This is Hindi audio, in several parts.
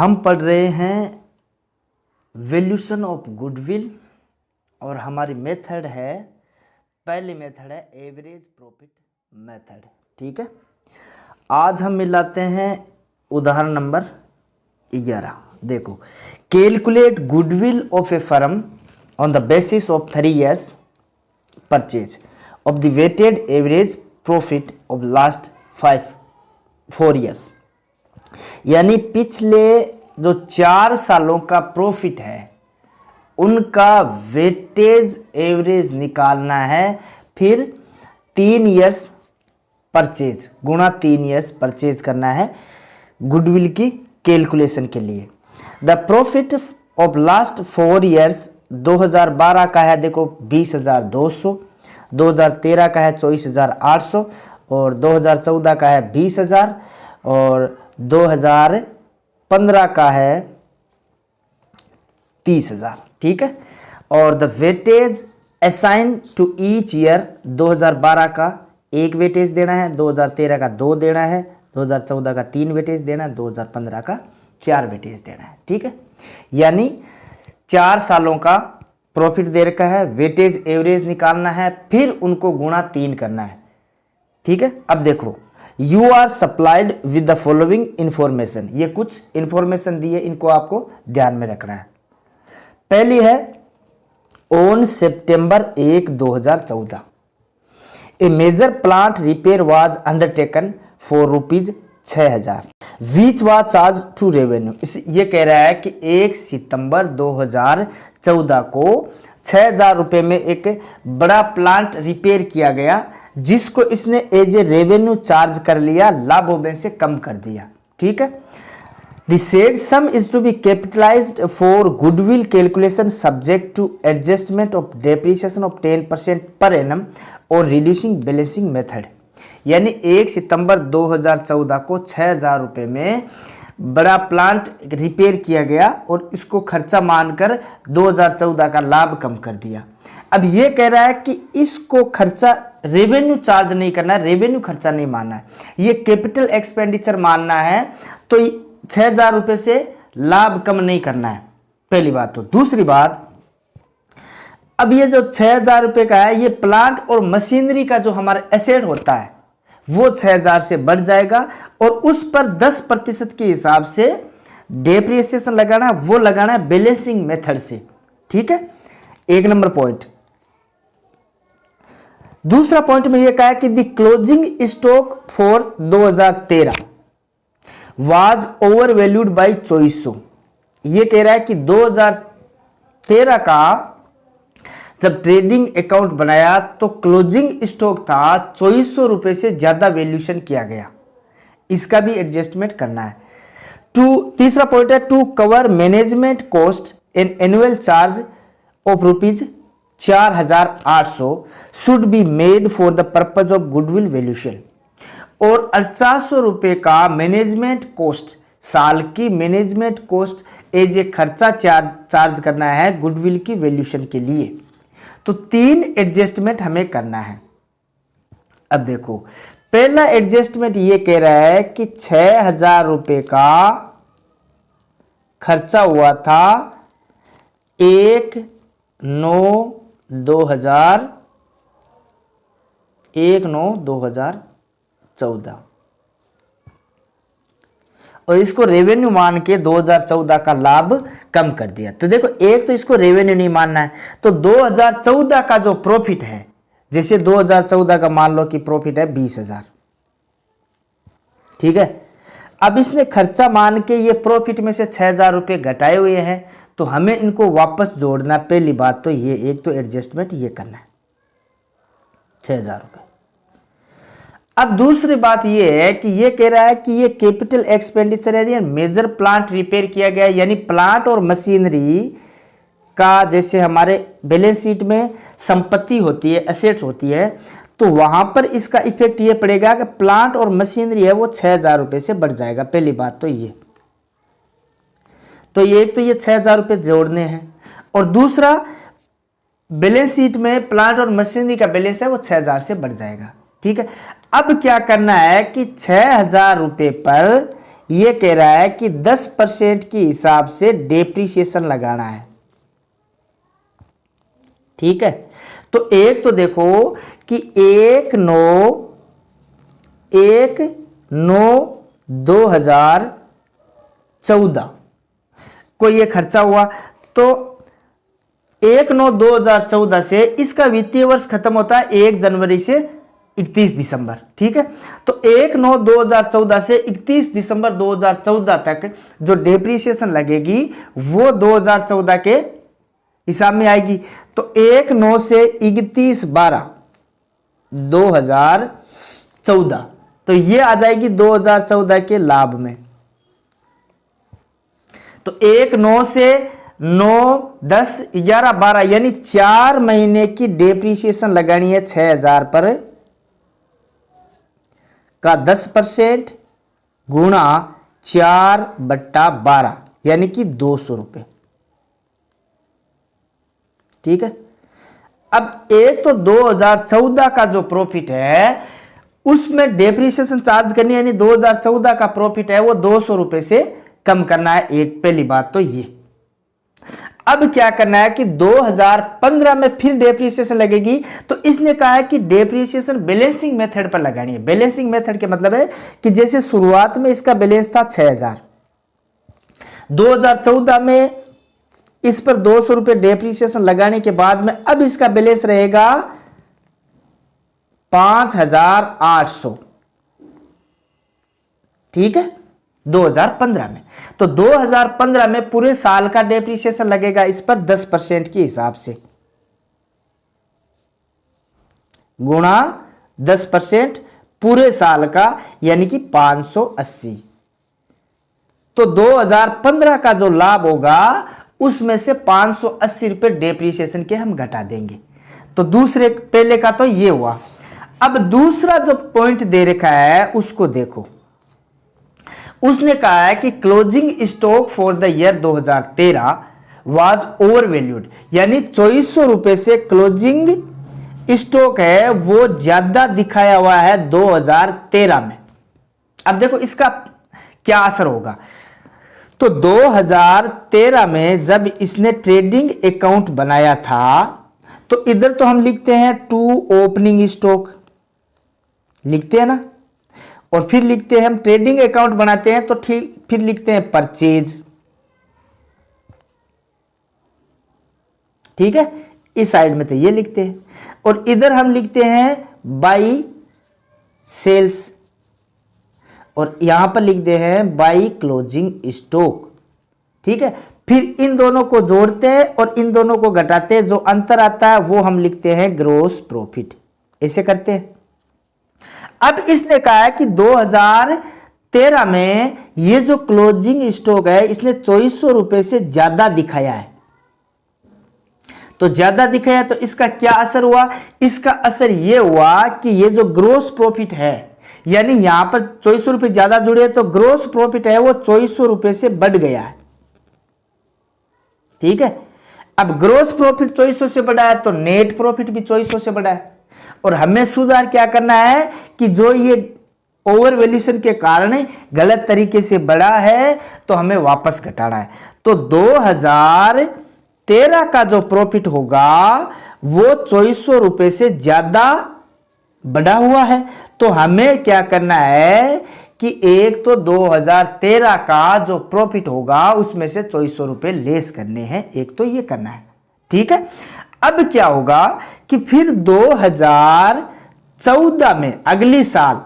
हम पढ़ रहे हैं वैल्यूएशन ऑफ गुडविल और हमारी मेथड है, पहली मेथड है एवरेज प्रॉफिट मेथड। ठीक है, आज हम मिलाते हैं उदाहरण नंबर 11। देखो, calculate goodwill of a firm on the basis of 3 years purchase of the weighted average profit of last 4 years। यानी पिछले जो 4 सालों का प्रॉफिट है उनका वेटेज एवरेज निकालना है, फिर 3 years परचेज गुणा 3 years परचेज करना है गुडविल की कैलकुलेशन के लिए। The profit of last 4 years 2012 का है, देखो 20,200, 2013 का है 24,800 और 2014 का है 20,000 और 2015 का है 30,000। ठीक है, और the weightage assign to each year 2012 का 1 वेटेज देना है, 2013 का 2 देना है, 2014 का 3 वेटेज देना है, 2015 का 4 वेटेज देना है। ठीक है, यानी 4 सालों का प्रॉफिट दे रखा है, वेटेज एवरेज निकालना है, फिर उनको गुणा 3 करना है। ठीक है, अब देखो, you are supplied with the following information. ये कुछ इंफॉर्मेशन दी है, इनको आपको ध्यान में रखना है। पहली है on September 1, 2014 a major plant repair was undertaken for ₹6,000 which was charged to revenue. ये कह रहा है कि 1 सितंबर 2014 को 6,000 रुपये में एक बड़ा प्लांट रिपेयर किया गया, जिसको इसने एज ए रेवेन्यू चार्ज कर लिया, लाभों में से कम कर दिया। ठीक है, the said sum is to be capitalised for goodwill calculation subject to adjustment of depreciation of 10% per annum और रिड्यूसिंग बैलेंसिंग मेथड। यानी 1 सितंबर 2014 को 6,000 रुपये में बड़ा प्लांट रिपेयर किया गया और इसको खर्चा मानकर 2014 का लाभ कम कर दिया। अब ये कह रहा है कि इसको खर्चा रेवेन्यू चार्ज नहीं करना है, रेवेन्यू खर्चा नहीं मानना है, ये कैपिटल एक्सपेंडिचर मानना है, तो 6,000 रुपये से लाभ कम नहीं करना है, पहली बात। तो दूसरी बात, अब ये जो 6,000 रुपये का है, ये प्लांट और मशीनरी का जो हमारा एसेट होता है वो 6,000 से बढ़ जाएगा और उस पर 10% के हिसाब से डेप्रिसिएशन लगाना है, वो लगाना है बैलेंसिंग मेथड से। ठीक है, 1 नंबर पॉइंट। दूसरा पॉइंट में यह कहा है कि the closing stock for 2013 was over valued by 2400। यह कह रहा है कि 2013 का जब ट्रेडिंग अकाउंट बनाया तो क्लोजिंग स्टॉक था 2400 रुपये से ज्यादा वैल्यूएशन किया गया, इसका भी एडजस्टमेंट करना है। तीसरा पॉइंट है to cover management cost and annual charge of ₹4,800 should be made for the purpose of goodwill valuation. और 8,500 रुपये का मैनेजमेंट कॉस्ट, साल की मैनेजमेंट कॉस्ट एज ए खर्चा चार्ज करना है गुडविल की वैल्यूएशन के लिए। तो 3 एडजस्टमेंट हमें करना है। अब देखो, पहला एडजस्टमेंट ये कह रहा है कि 6,000 रुपये का खर्चा हुआ था 1/9/2014 और इसको रेवेन्यू मान के 2014 का लाभ कम कर दिया। तो देखो, एक तो इसको रेवेन्यू नहीं मानना है, तो 2014 का जो प्रॉफिट है, जैसे 2014 का मान लो कि प्रॉफिट है 20,000। ठीक है, अब इसने खर्चा मान के ये प्रॉफिट में से 6,000 रुपये घटाए हुए हैं, तो हमें इनको वापस जोड़ना। पहली बात तो ये, एक तो एडजस्टमेंट ये करना है 6,000 रुपये। अब दूसरी बात ये है कि ये कह रहा है कि ये कैपिटल एक्सपेंडिचर है, मेजर प्लांट रिपेयर किया गया, यानी प्लांट और मशीनरी का, जैसे हमारे बैलेंस शीट में संपत्ति होती है, एसेट्स होती है, तो वहां पर इसका इफेक्ट ये पड़ेगा कि प्लांट और मशीनरी है वो 6,000 रुपये से बढ़ जाएगा। पहली बात तो ये, तो ये एक तो ये 6,000 रुपये जोड़ने हैं, और दूसरा बैलेंस शीट में प्लांट और मशीनरी का बैलेंस है वो 6,000 से बढ़ जाएगा। ठीक है, अब क्या करना है कि 6,000 रुपये पर ये कह रहा है कि 10% के हिसाब से डेप्रीशिएशन लगाना है। ठीक है, तो एक तो देखो कि 1/9/2014 को ये खर्चा हुआ। तो 1/9/2014 से इसका वित्तीय वर्ष खत्म होता है 1 जनवरी से 31 दिसंबर। ठीक है, तो 1/9/2014 से 31 दिसंबर 2014 तक जो डेप्रीशिएशन लगेगी वो 2014 के हिसाब में आएगी। तो 1/9 से 31/12/2014, तो ये आ जाएगी 2014 के लाभ में। तो 1/9 से 9, 10, 11, 12 यानी 4 महीने की डेप्रीशिएशन लगानी है 6,000 पर का 10% गुणा 4/12 यानी कि 200 रुपए। ठीक है, अब एक तो 2014 का जो प्रॉफिट है उसमें डेप्रीशिएशन चार्ज करनी है, यानी 2014 का प्रॉफिट है वो 200 रुपए से कम करना है। एक पहली बात तो ये। अब क्या करना है कि 2015 में फिर डेप्रीशिएशन लगेगी, तो इसने कहा है कि डेप्रीशिएशन बैलेंसिंग मेथड पर लगानी है। बैलेंसिंग मेथड के मतलब है कि जैसे शुरुआत में इसका बैलेंस था 6,000, 2014 में इस पर 200 रुपए डेप्रीशिएशन लगाने के बाद में अब इसका बैलेंस रहेगा 5,800। ठीक है, 2015 में। तो 2015 में पूरे साल का डेप्रीशिएशन लगेगा इस पर 10% के हिसाब से, गुणा 10% पूरे साल का यानी कि 580। तो 2015 का जो लाभ होगा उसमें से 580 रुपए डेप्रीशिएशन के हम घटा देंगे। तो दूसरे पहले का तो ये हुआ। अब दूसरा जो पॉइंट दे रखा है उसको देखो। उसने कहा है कि closing stock for the year 2013 was over valued, यानी 2400 रुपए से क्लोजिंग स्टॉक है वो ज्यादा दिखाया हुआ है 2013 में। अब देखो इसका क्या असर होगा। तो 2013 में जब इसने ट्रेडिंग अकाउंट बनाया था तो इधर तो हम लिखते हैं टू ओपनिंग स्टॉक, लिखते हैं ना, और फिर लिखते हैं हम ट्रेडिंग अकाउंट बनाते हैं तो फिर लिखते हैं परचेज। ठीक है, इस साइड में तो ये लिखते हैं, और इधर हम लिखते हैं बाई सेल्स, और यहां पर लिखते हैं बाई क्लोजिंग स्टॉक। ठीक है, फिर इन दोनों को जोड़ते हैं और इन दोनों को घटाते हैं, जो अंतर आता है वो हम लिखते हैं ग्रॉस प्रॉफिट। ऐसे करते हैं। अब इसने कहा है कि 2013 में ये जो क्लोजिंग स्टॉक है इसने 2400 रुपए से ज्यादा दिखाया है। तो ज्यादा दिखाया तो इसका क्या असर हुआ? इसका असर यह हुआ कि ये जो ग्रॉस प्रॉफिट है, यानी यहां पर 2400 रुपए ज्यादा जुड़े तो ग्रॉस प्रॉफिट है वो 2400 रुपए से बढ़ गया है। ठीक है, अब ग्रॉस प्रॉफिट 2400 से बढ़ा है तो नेट प्रॉफिट भी 2400 से बढ़ा है, और हमें सुधार क्या करना है कि जो ये ओवर वैल्यूएशन के कारण गलत तरीके से बढ़ा है तो हमें वापस घटाना है। तो 2013 का जो प्रॉफिट होगा वो 2400 रुपए से ज्यादा बढ़ा हुआ है। तो हमें क्या करना है कि एक तो 2013 का जो प्रॉफिट होगा उसमें से 2400 रुपए लेस करने हैं, एक तो ये करना है। ठीक है, अब क्या होगा कि फिर 2014 में अगली साल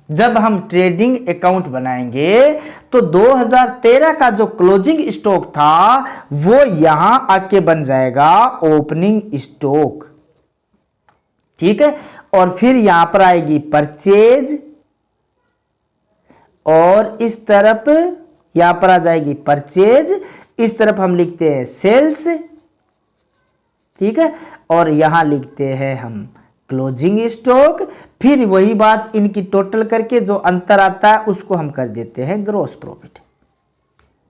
जब हम ट्रेडिंग अकाउंट बनाएंगे तो 2013 का जो क्लोजिंग स्टॉक था वो यहां आके बन जाएगा ओपनिंग स्टॉक। ठीक है, और फिर यहां पर आएगी परचेज, और इस तरफ यहां पर आ जाएगी परचेज, इस तरफ हम लिखते हैं सेल्स। ठीक है, और यहां लिखते हैं हम क्लोजिंग स्टॉक। फिर वही बात इनकी टोटल करके जो अंतर आता है उसको हम कर देते हैं ग्रॉस प्रॉफिट।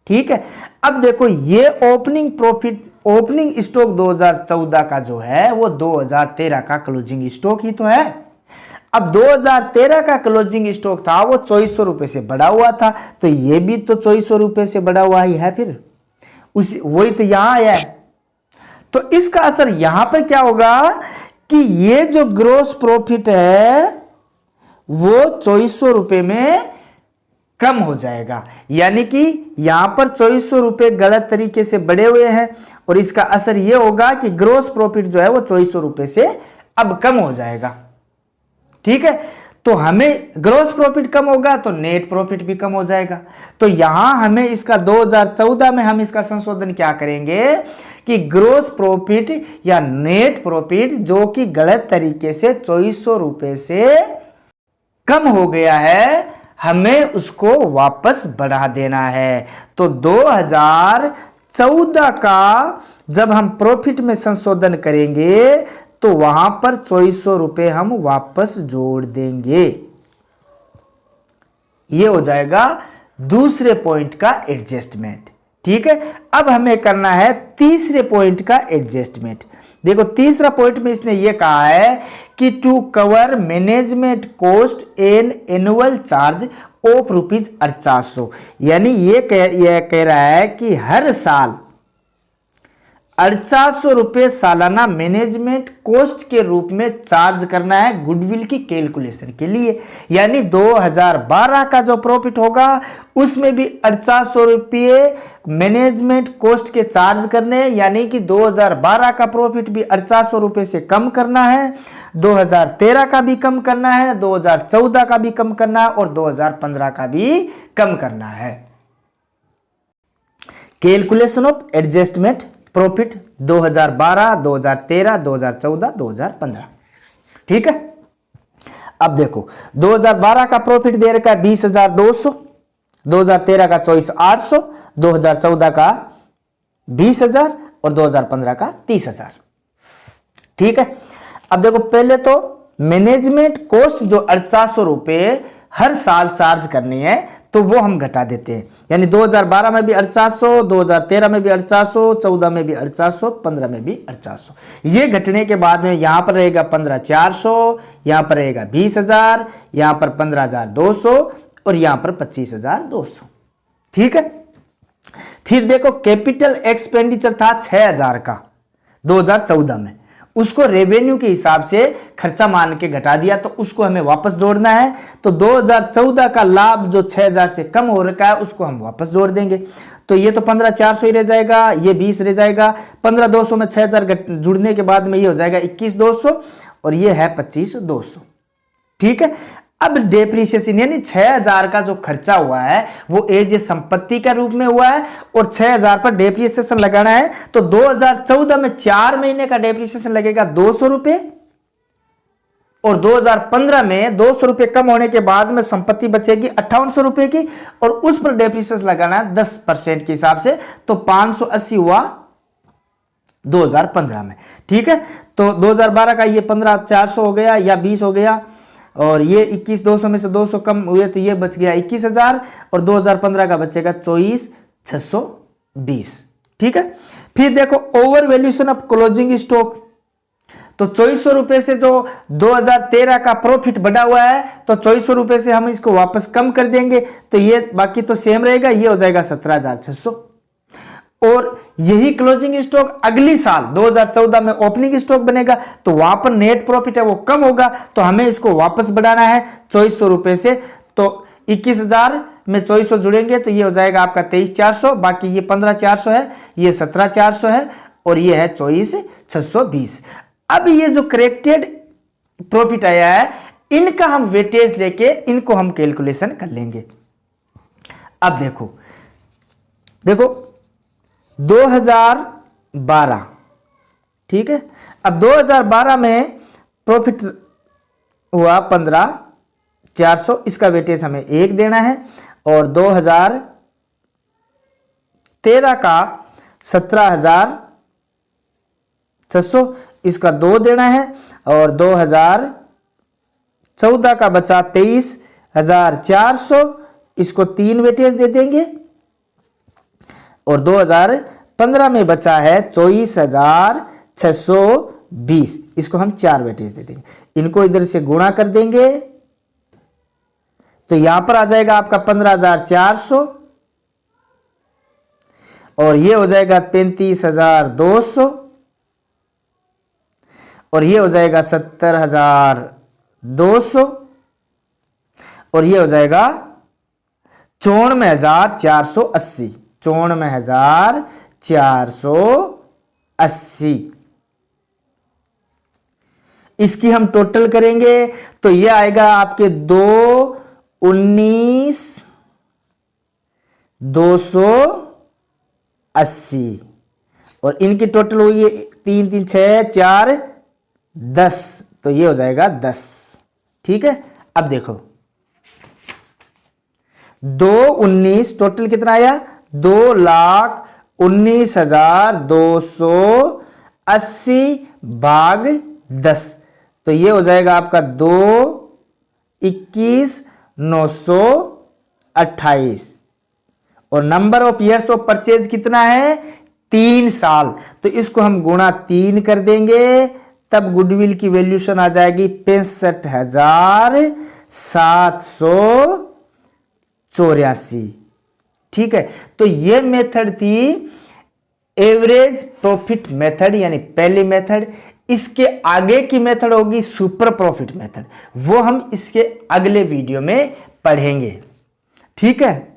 ठीक है, अब देखो ये ओपनिंग प्रॉफिट, ओपनिंग स्टॉक 2014 का जो है वो 2013 का क्लोजिंग स्टॉक ही तो है। अब 2013 का क्लोजिंग स्टॉक था वो 2400 रुपए से बढ़ा हुआ था, तो ये भी तो 2400 रुपए से बढ़ा हुआ ही है, फिर उसी वही तो यहां आया है। तो इसका असर यहां पर क्या होगा कि ये जो ग्रोस प्रॉफिट है वो 2400 रुपए में कम हो जाएगा, यानी कि यहां पर 2400 रुपए गलत तरीके से बढ़े हुए हैं, और इसका असर यह होगा कि ग्रोस प्रॉफिट जो है वो 2400 रुपए से अब कम हो जाएगा। ठीक है, तो हमें ग्रोस प्रॉफिट कम होगा तो नेट प्रॉफिट भी कम हो जाएगा। तो यहां हमें इसका 2014 में हम इसका संशोधन क्या करेंगे कि ग्रोस प्रॉफिट या नेट प्रॉफिट जो कि गलत तरीके से 2400 रुपए से कम हो गया है, हमें उसको वापस बढ़ा देना है। तो 2014 का जब हम प्रॉफिट में संशोधन करेंगे तो वहां पर 2400 रुपए हम वापस जोड़ देंगे। ये हो जाएगा दूसरे पॉइंट का एडजस्टमेंट। ठीक है, अब हमें करना है तीसरे पॉइंट का एडजस्टमेंट। देखो तीसरा पॉइंट में इसने ये कहा है कि to cover management cost and annual charge of ₹4800, यानी ये कह रहा है कि हर साल 4800 रुपए सालाना मैनेजमेंट कॉस्ट के रूप में चार्ज करना है गुडविल की कैलकुलेशन के लिए। यानी 2012 का जो प्रॉफिट होगा उसमें भी 4800 रुपये मैनेजमेंट कॉस्ट के चार्ज करने, यानी कि 2012 का प्रॉफिट भी 4800 रुपये से कम करना है, 2013 का भी कम करना है, 2014 का भी कम करना है और 2015 का भी कम करना है। Calculation of adjustment profit 2012, 2013, 2014, 2015। ठीक है, अब देखो 2012 का प्रॉफिट दे रखा है 20,200, 2013 का 24,800, 2014 का 20,000 और 2015 का 30,000। ठीक है, अब देखो पहले तो मैनेजमेंट कॉस्ट जो 4800 रुपए हर साल चार्ज करनी है तो वो हम घटा देते हैं, यानी 2012 में भी 4800, 2013 में भी 4800, 14 में भी 4800, 15 में भी 4800। ये घटने के बाद में यहां पर रहेगा 15,400, यहां पर रहेगा 20,000, यहां पर 15,200 और यहां पर 25,200। ठीक है, फिर देखो कैपिटल एक्सपेंडिचर था 6,000 का 2014 में, उसको रेवेन्यू के हिसाब से खर्चा मान के घटा दिया, तो उसको हमें वापस जोड़ना है। तो 2014 का लाभ जो 6,000 से कम हो रखा है उसको हम वापस जोड़ देंगे। तो ये तो 15,400 ही रह जाएगा, ये 20 रह जाएगा, 15,200 में 6,000 जुड़ने के बाद में ये हो जाएगा 21,200 और ये है 25,200। ठीक है, अब डेप्रिसिएशन यानी 6,000 का जो खर्चा हुआ है वो एज ए संपत्ति का रूप में हुआ है और 6,000 पर डेप्रिसिएशन लगाना है। तो 2014 में 4 महीने का डेप्रिसिएशन लगेगा 200 रुपए और 2015 में 200 रुपए कम होने के बाद में संपत्ति बचेगी 5800 रुपए की और उस पर डेप्रिसिएशन लगाना है 10% के हिसाब से, तो 580 हुआ 2015 में। ठीक है, तो 2012 का ये 15,400 हो गया या 20 हो गया और ये 21,200 में से 200 कम हुए तो ये बच गया 21,000 और 2015 का बचेगा 24,620। ठीक है, फिर देखो over valuation of closing stock, तो 2400 रुपए से जो 2013 का प्रॉफिट बढ़ा हुआ है तो 2400 रुपए से हम इसको वापस कम कर देंगे, तो ये बाकी तो सेम रहेगा, ये हो जाएगा 17,600। और यही क्लोजिंग स्टॉक अगली साल 2014 में ओपनिंग स्टॉक बनेगा तो वहां पर नेट प्रॉफिट है वो कम होगा, तो हमें इसको वापस बढ़ाना है 2400 रुपए से। तो 21,000 में 2400 जुड़ेंगे तो ये हो जाएगा आपका 23,400, बाकी ये 15,400 है, ये 17,400 है और ये है 24,620। अब ये जो करेक्टेड प्रॉफिट आया है इनका हम वेटेज लेके इनको हम कैलकुलेशन कर लेंगे। अब देखो 2012, ठीक है, अब 2012 में प्रॉफिट हुआ 15,400, इसका वेटेज हमें 1 देना है और 2013 का 17,600 इसका 2 देना है और 2014 का बचा 23,400 इसको 3 वेटेज दे देंगे और 2015 में बचा है 24,620 20, इसको हम 4 वेटेज दे देंगे। इनको इधर से गुणा कर देंगे तो यहां पर आ जाएगा आपका 15,400 और ये हो जाएगा 35,200 और ये हो जाएगा 70,200 और ये हो जाएगा 94,480, 94,480। इसकी हम टोटल करेंगे तो ये आएगा आपके 219,280 और इनकी टोटल हुई 3 3 6 4 10, तो ये हो जाएगा 10। ठीक है, अब देखो 219 टोटल कितना आया, 2,19,280 भाग 10, तो ये हो जाएगा आपका 2,21,928 और number of years of purchase कितना है, 3 साल, तो इसको हम गुणा 3 कर देंगे तब गुडविल की वैल्यूशन आ जाएगी 65,784। ठीक है, तो ये मेथड थी एवरेज प्रॉफिट मेथड यानी पहली मेथड। इसके आगे की मेथड होगी सुपर प्रॉफिट मेथड, वो हम इसके अगले वीडियो में पढ़ेंगे। ठीक है।